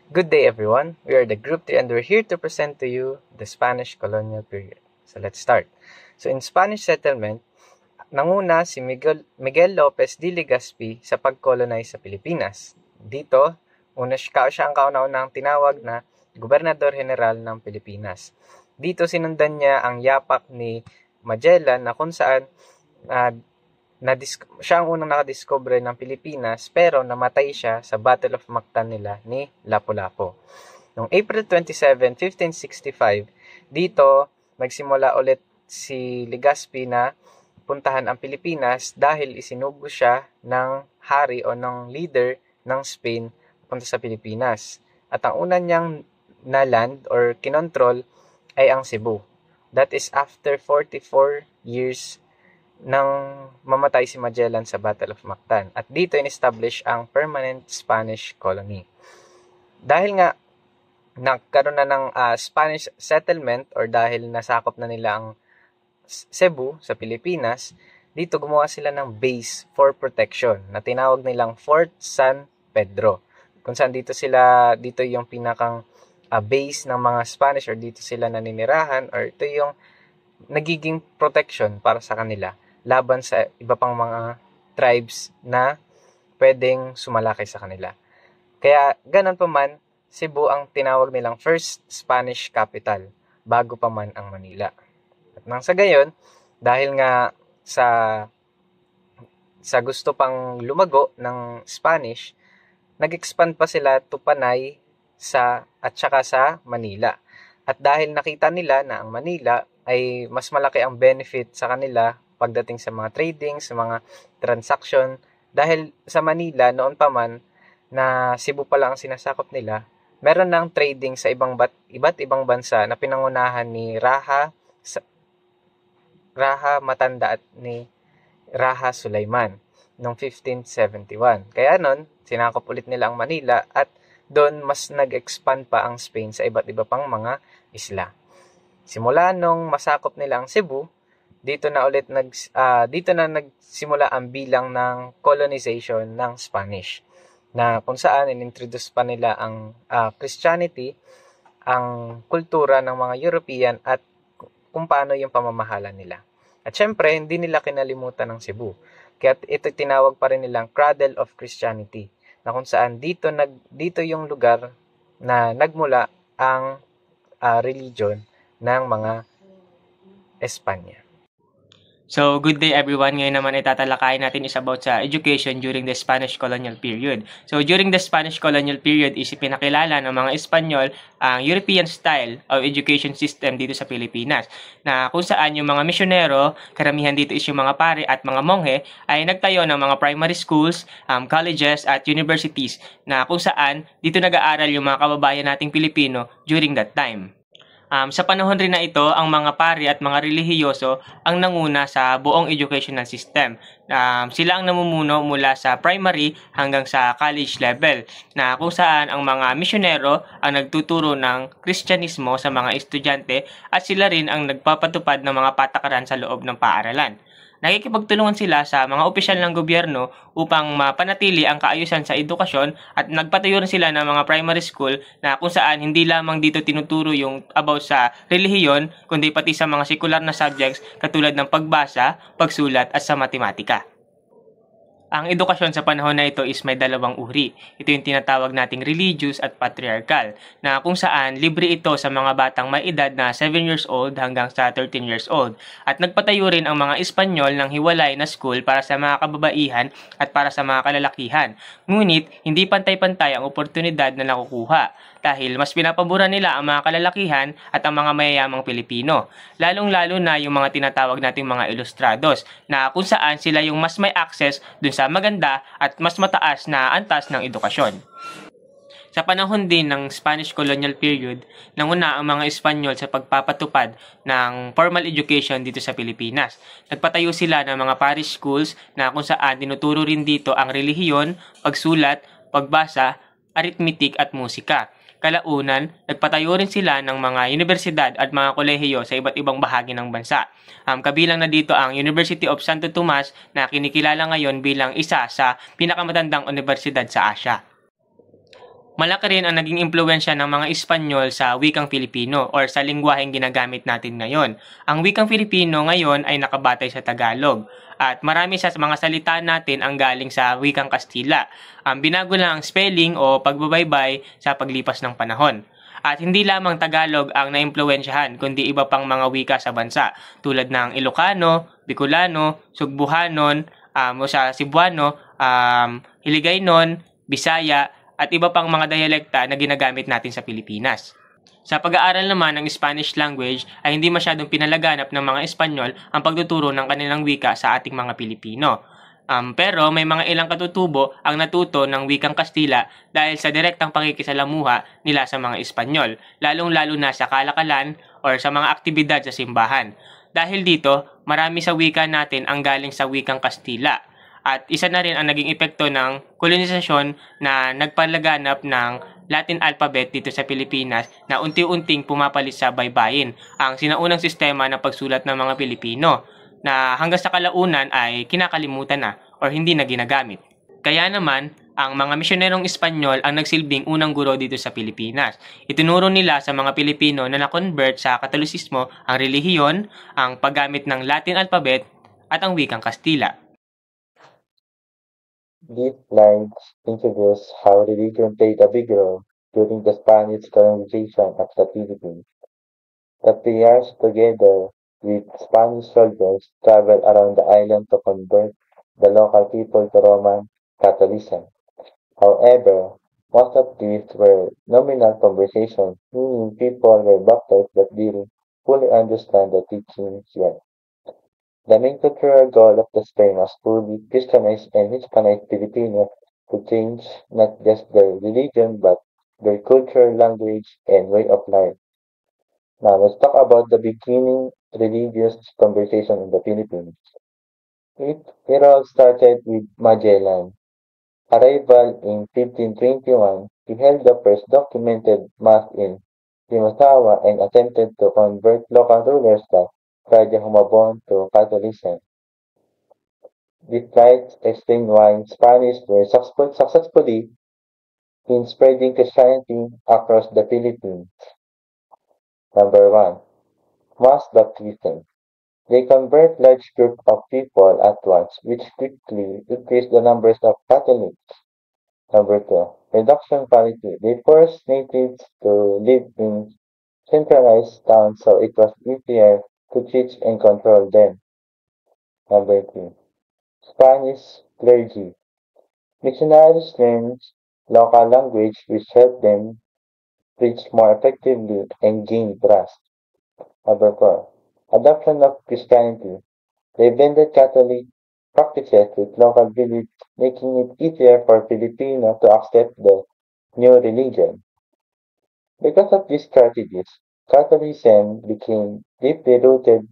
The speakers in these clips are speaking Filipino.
Good day everyone, we are the Group 3 and we're here to present to you the Spanish colonial period. So let's start. So in Spanish settlement, nanguna si Miguel Lopez de Legazpi sa pag-colonize sa Pilipinas. Dito, siya ang kauna-unang tinawag na Gobernador General ng Pilipinas. Dito sinundan niya ang yapak ni Magellan na kung saan siya ang unang nakadiscover ng Pilipinas pero namatay siya sa Battle of Mactan nila ni Lapu-Lapu. Noong April 27, 1565, dito nagsimula ulit si Legazpi na puntahan ang Pilipinas dahil isinugo siya ng hari o ng leader ng Spain punta sa Pilipinas. At ang una niyang na-land or kinontrol ay ang Cebu. That is after 44 years nang mamatay si Magellan sa Battle of Mactan. At dito in-establish ang permanent Spanish colony. Dahil nga nagkaroon na ng Spanish settlement or dahil nasakop na nila ang Cebu sa Pilipinas, dito gumawa sila ng base for protection na tinawag nilang Fort San Pedro. Kung saan dito yung pinakang base ng mga Spanish or dito sila naninirahan or ito yung nagiging protection para sa kanila laban sa iba pang mga tribes na pwedeng sumalakay sa kanila. Kaya ganun pa man, Cebu ang tinawag nilang first Spanish capital bago pa man ang Manila. At nang sa gayon, dahil nga sa gusto pang lumago ng Spanish, nag-expand pa sila to Panay at saka sa Manila. At dahil nakita nila na ang Manila ay mas malaki ang benefit sa kanila pagdating sa mga trading, sa mga transaction, dahil sa Manila noon pa man na Cebu pa lang ang sinasakop nila, meron ng trading sa iba't ibang bansa na pinangunahan ni Raha Matanda at ni Raha Sulaiman noong 1571. Kaya noon, sinakop ulit nila ang Manila at doon mas nag-expand pa ang Spain sa iba't iba pang mga isla. Simula nung masakop nila ang Cebu, dito na nagsimula ang bilang ng colonization ng Spanish, na kung saan inintroduce pa nila ang Christianity, ang kultura ng mga European at kung paano yung pamamahala nila. At syempre, hindi nila kinalimutan ng Cebu. Kaya ito tinawag pa rin nilang Cradle of Christianity, na kung saan dito yung lugar na nagmula ang religion ng mga Espanya. So, good day everyone. Ngayon naman ay tatalakayin natin is about sa education during the Spanish colonial period. So, during the Spanish colonial period is ipinakilala ng mga Espanyol ang European style of education system dito sa Pilipinas. Na kung saan yung mga misyonero, karamihan dito is yung mga pare at mga monghe, ay nagtayo ng mga primary schools, colleges at universities na kung saan dito nag-aaral yung mga kababayan nating Pilipino during that time. Sa panahon rin na ito, ang mga pari at mga relihiyoso ang nanguna sa buong educational system. Sila ang namumuno mula sa primary hanggang sa college level, na kung saan ang mga misyonero ang nagtuturo ng Kristyanismo sa mga estudyante at sila rin ang nagpapatupad ng mga patakaran sa loob ng paaralan. Nakikipagtulungan sila sa mga opisyal ng gobyerno upang mapanatili ang kaayusan sa edukasyon at nagpatayo rin sila ng mga primary school na kung saan hindi lamang dito tinuturo yung about sa relihiyon kundi pati sa mga sekular na subjects katulad ng pagbasa, pagsulat at sa matematika. Ang edukasyon sa panahon na ito is may dalawang uri. Ito yung tinatawag nating religious at patriarchal, na kung saan libre ito sa mga batang may edad na 7 years old hanggang sa 13 years old. At nagpatayo rin ang mga Espanyol ng hiwalay na school para sa mga kababaihan at para sa mga kalalakihan. Ngunit, hindi pantay-pantay ang oportunidad na nakukuha dahil mas pinapabura nila ang mga kalalakihan at ang mga mayayamang Pilipino. Lalong-lalo na yung mga tinatawag nating mga ilustrados, na kung saan sila yung mas may access dun sa maganda at mas mataas na antas ng edukasyon. Sa panahon din ng Spanish colonial period, nanguna ang mga Espanyol sa pagpapatupad ng formal education dito sa Pilipinas. Nagpatayo sila ng mga parish schools na kung saan tinuturo rin dito ang relihiyon, pagsulat, pagbasa, arithmetic at musika. Kalaunan, nagpatayo rin sila ng mga universidad at mga kolehiyo sa iba't ibang bahagi ng bansa. Kabilang na dito ang University of Santo Tomas na kinikilala ngayon bilang isa sa pinakamatandang universidad sa Asia. Malaki rin ang naging impluwensya ng mga Espanyol sa wikang Filipino or sa lingwaheng ginagamit natin ngayon. Ang wikang Filipino ngayon ay nakabatay sa Tagalog at marami sa mga salita natin ang galing sa wikang Kastila. Binago lang ang spelling o pagbabaybay sa paglipas ng panahon. At hindi lamang Tagalog ang naimpluwensyahan kundi iba pang mga wika sa bansa tulad ng Ilocano, Bicolano, Sugbuhanon, o sa Cebuano, Hiligaynon, Bisaya, at iba pang mga dialekta na ginagamit natin sa Pilipinas. Sa pag-aaral naman ng Spanish language ay hindi masyadong pinalaganap ng mga Espanyol ang pagtuturo ng kanilang wika sa ating mga Pilipino. Pero may mga ilang katutubo ang natuto ng wikang Kastila dahil sa direktang pakikisalamuha nila sa mga Espanyol, lalong-lalo na sa kalakalan or sa mga aktibidad sa simbahan. Dahil dito, marami sa wika natin ang galing sa wikang Kastila. At isa na rin ang naging epekto ng kolonisasyon na nagpalaganap ng Latin alphabet dito sa Pilipinas na unti-unting pumapalit sa baybayin, ang sinaunang sistema ng pagsulat ng mga Pilipino na hanggang sa kalaunan ay kinakalimutan na or hindi na ginagamit. Kaya naman, ang mga misyonerong Espanyol ang nagsilbing unang guro dito sa Pilipinas. Itinuro nila sa mga Pilipino na na-convert sa Katolisismo ang relihiyon, ang paggamit ng Latin alphabet at ang wikang Kastila. These lines introduce how religion played a big role during the Spanish colonization of the Philippines. The PRs, together with Spanish soldiers, traveled around the island to convert the local people to Roman Catholicism. However, most of these were nominal conversations, meaning people were baptized but didn't fully understand the teachings yet. The main cultural goal of the Spain was to Christianize and Hispanize Filipinos to change not just their religion but their culture, language, and way of life. Now, let's talk about the beginning religious conversation in the Philippines. It all started with Magellan. Arrival in 1521, he held the first documented mass in Limasawa and attempted to convert local rulers like Raja Humabon to Catholicism. These flights explain why Spanish were successfully in spreading Christianity across the Philippines. Number 1. Mass baptism. They convert large groups of people at once, which quickly increased the numbers of Catholics. Number 2. Reduction quality. They forced natives to live in centralized towns so it was easier to teach and control them. Number 3. Spanish clergy. Missionaries learned local language which helped them preach more effectively and gain trust. Number 4. Adoption of Christianity. They blended Catholic practices with local beliefs, making it easier for Filipinos to accept the new religion. Because of these strategies, Catholicism became deeply rooted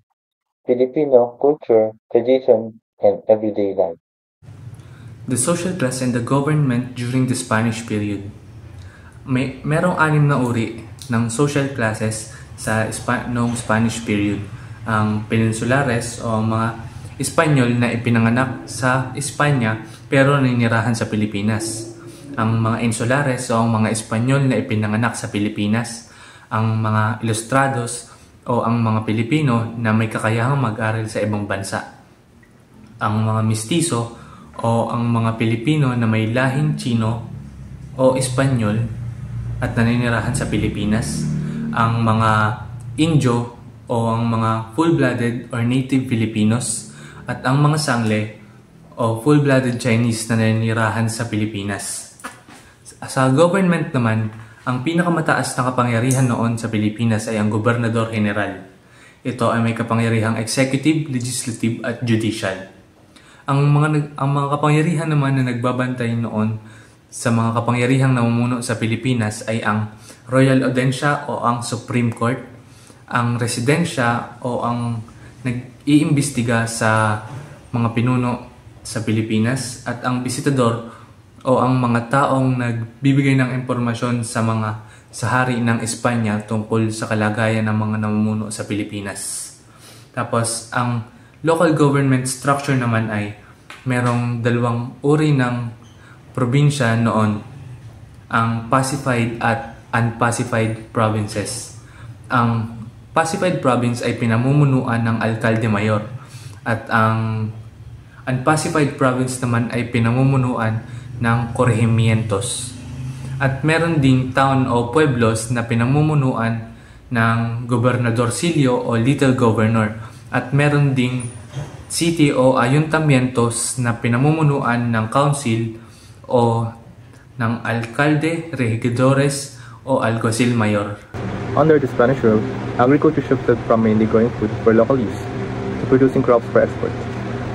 Filipino culture, tradition, and everyday life. The social class and the government during the Spanish period. Merong 6 na uri ng social classes sa noong Spanish period. Ang Peninsulares o mga Espanyol na ipinanganak sa Espanya pero naninirahan sa Pilipinas. Ang mga Insulares o ang mga Espanyol na ipinanganak sa Pilipinas. Ang mga Ilustrados o ang mga Pilipino na may kakayahang mag-aral sa ibang bansa. Ang mga Mistiso o ang mga Pilipino na may lahing Chino o Espanyol at naninirahan sa Pilipinas. Ang mga Indio o ang mga full-blooded or native Filipinos at ang mga Sangle o full-blooded Chinese na naninirahan sa Pilipinas. Sa government naman, ang pinakamataas na kapangyarihan noon sa Pilipinas ay ang Gobernador General. Ito ay may kapangyarihang executive, legislative at judicial. Ang mga kapangyarihan naman na nagbabantay noon sa mga kapangyarihang namumuno sa Pilipinas ay ang Royal Audiencia o ang Supreme Court, ang Residensya o ang nag-iimbestiga sa mga pinuno sa Pilipinas at ang Visitador o ang mga taong nagbibigay ng impormasyon sa hari ng Espanya tungkol sa kalagayan ng mga namumuno sa Pilipinas. Tapos, ang local government structure naman ay merong 2 uri ng probinsya noon. ang pacified at unpacified provinces. Ang pacified province ay pinamumunuan ng alkalde mayor at ang unpacified province naman ay pinamumunuan ng corregimientos. At meron ding town o pueblos na pinamumunuan ng gobernadorcillo o little governor. At meron ding city o ayuntamientos na pinamumunuan ng council o ng alcalde, regidores o alguacil mayor. Under the Spanish rule, agriculture shifted from mainly growing food for local use to producing crops for export.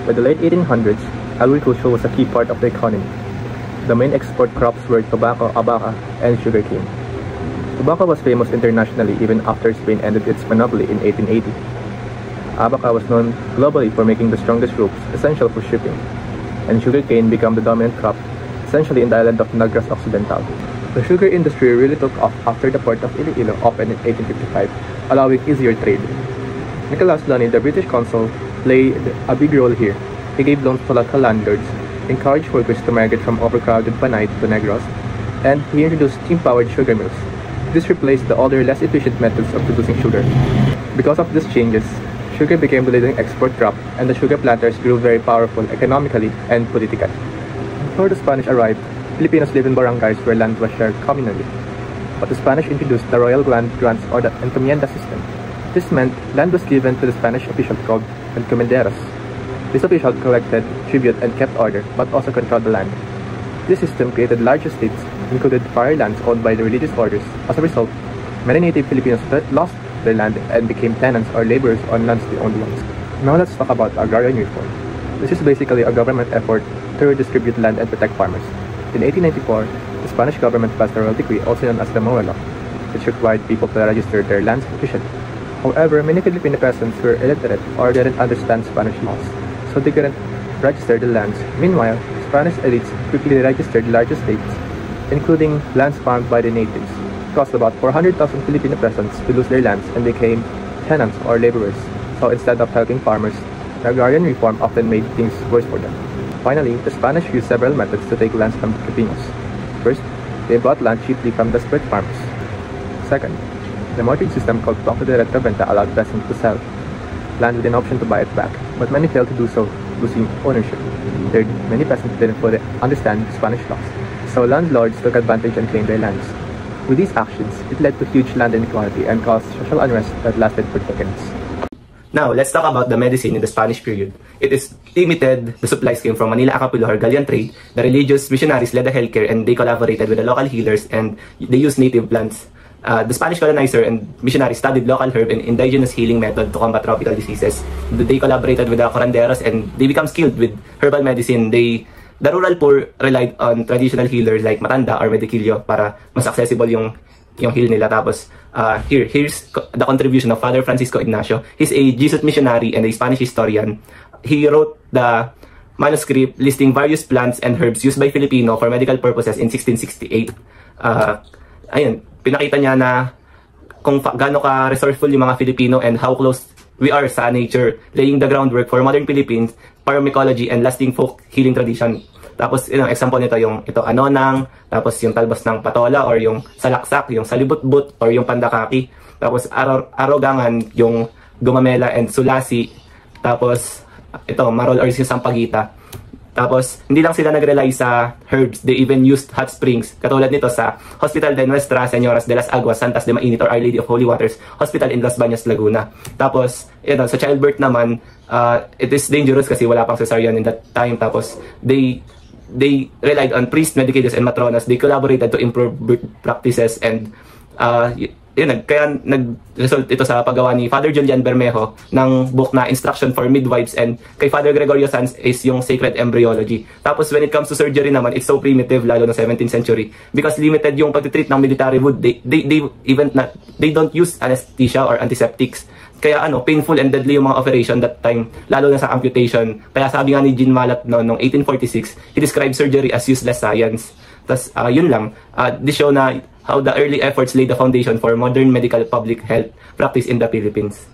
By the late 1800s, agriculture was a key part of the economy. The main export crops were tobacco, abaca, and sugarcane. Tobacco was famous internationally even after Spain ended its monopoly in 1880. Abaca was known globally for making the strongest ropes essential for shipping, and sugarcane became the dominant crop, essentially in the island of Negros Occidental. The sugar industry really took off after the port of Iloilo opened in 1855, allowing easier trade. Nicolas Lani, the British consul, played a big role here. He gave loans to local landlords, encouraged workers to migrate from overcrowded Panay to Negros, and he introduced steam-powered sugar mills. This replaced the older, less efficient methods of producing sugar. Because of these changes, sugar became the leading export crop, and the sugar planters grew very powerful economically and politically. Before the Spanish arrived, Filipinos lived in barangays where land was shared communally. But the Spanish introduced the royal land grants or the encomienda system. This meant land was given to the Spanish official called encomenderos. This official collected tribute and kept order, but also controlled the land. This system created large estates, included fire lands owned by the religious orders. As a result, many native Filipinos lost their land and became tenants or laborers on lands they owned once. Now let's talk about agrarian reform. This is basically a government effort to redistribute land and protect farmers. In 1894, the Spanish government passed a royal decree, also known as the Mora Law, which required people to register their lands officially. However, many Filipino peasants were illiterate or didn't understand Spanish laws, so they couldn't register the lands. Meanwhile, Spanish elites quickly registered large estates, including lands farmed by the natives. It caused about 400,000 Filipino peasants to lose their lands and became tenants or laborers. So instead of helping farmers, the agrarian reform often made things worse for them. Finally, the Spanish used several methods to take lands from the Filipinos. First, they bought land cheaply from desperate farmers. Second, the mortgage system called Pacto de Renta allowed peasants to sell land with an option to buy it back, but many failed to do so, losing ownership. Third, many peasants didn't fully understand Spanish laws, so landlords took advantage and claimed their lands. With these actions, it led to huge land inequality and caused social unrest that lasted for decades. Now, let's talk about the medicine in the Spanish period. It is limited. The supplies came from Manila Acapulco Hungarian trade. The religious missionaries led the healthcare and they collaborated with the local healers and they used native plants. The Spanish colonizer and missionaries studied local herb and indigenous healing method to combat tropical diseases. They collaborated with the curanderos and they become skilled with herbal medicine. The rural poor relied on traditional healers like matanda or medikilyo para mas accessible yung heal nila. Tapos, here's the contribution of Father Francisco Ignacio. He's a Jesuit missionary and a Spanish historian. He wrote the manuscript listing various plants and herbs used by Filipino for medical purposes in 1668. Ayun, pinakita niya na kung gaano ka resourceful yung mga Filipino and how close we are sa nature, laying the groundwork for modern Philippines, pharmacology, and lasting folk healing tradition. Tapos, example nito yung anonang, tapos yung talbos ng patola or yung salaksak, yung salibutbut or yung pandakaki. Tapos, arogangan, yung gumamela and sulasi. Tapos, marol or yung sampagita. Tapos, hindi lang sila nag-rely sa herbs, they even used hot springs. Katulad nito sa Hospital de Nuestra Señoras de las Aguas, Santas de Mainit or Our Lady of Holy Waters, Hospital in Las Bañas, Laguna. Tapos, sa childbirth naman, it is dangerous kasi wala pang cesarean in that time. Tapos, they relied on priests, medicators, and matronas. They collaborated to improve birth practices and kaya nag-result ito sa paggawa ni Father Julian Bermejo ng book na Instruction for Midwives, and kay Father Gregorio Sanz is yung Sacred Embryology. Tapos when it comes to surgery naman, it's so primitive lalo ng 17th century because limited yung pagtitreat ng military wound. They don't use anesthesia or antiseptics. Kaya painful and deadly yung mga operation that time, lalo na sa amputation. Kaya sabi nga ni Jean Malat noong 1846, he described surgery as useless science. Tapos yun lang, this show na how the early efforts laid the foundation for modern medical public health practice in the Philippines.